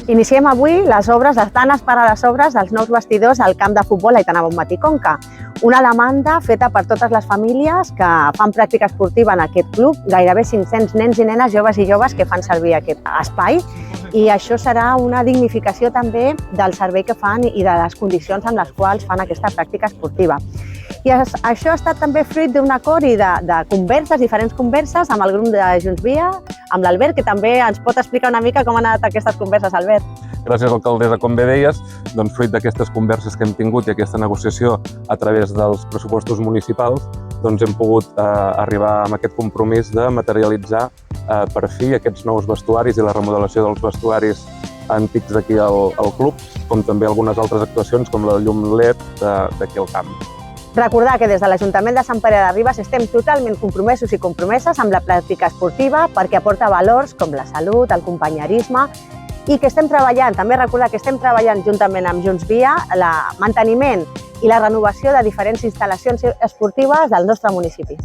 Iniciem avui les tan esperades obres dels nous vestidors al camp de futbol Aitana Bonmatí Conca. Una demanda feta per totes les famílies que fan pràctica esportiva en aquest club, gairebé 500 nens i nenes, joves i joves que fan servir aquest espai, i això serà una dignificació també del servei que fan i de les condicions en les quals fan aquesta pràctica esportiva. I això ha estat també fruit d'un acord i de converses, diferents converses amb el grup de Junts Via, amb l'Albert, que també ens pot explicar una mica com han anat aquestes converses, Albert. Gràcies, alcaldessa, com bé deies, doncs, fruit d'aquestes converses que hem tingut i aquesta negociació a través dels pressupostos municipals, doncs hem pogut arribar amb aquest compromís de materialitzar per fi aquests nous vestuaris i la remodelació dels vestuaris antics d'aquí al club, com també algunes altres actuacions com la llum LED d'aquí al camp. Recordar que des de l'Ajuntament de Sant Pere de Ribes estem totalment compromesos i compromeses amb la pràctica esportiva perquè aporta valors com la salut, el companyerisme, i que estem treballant, també recordar que estem treballant juntament amb Junts Via el manteniment i la renovació de diferents instal·lacions esportives del nostre municipi.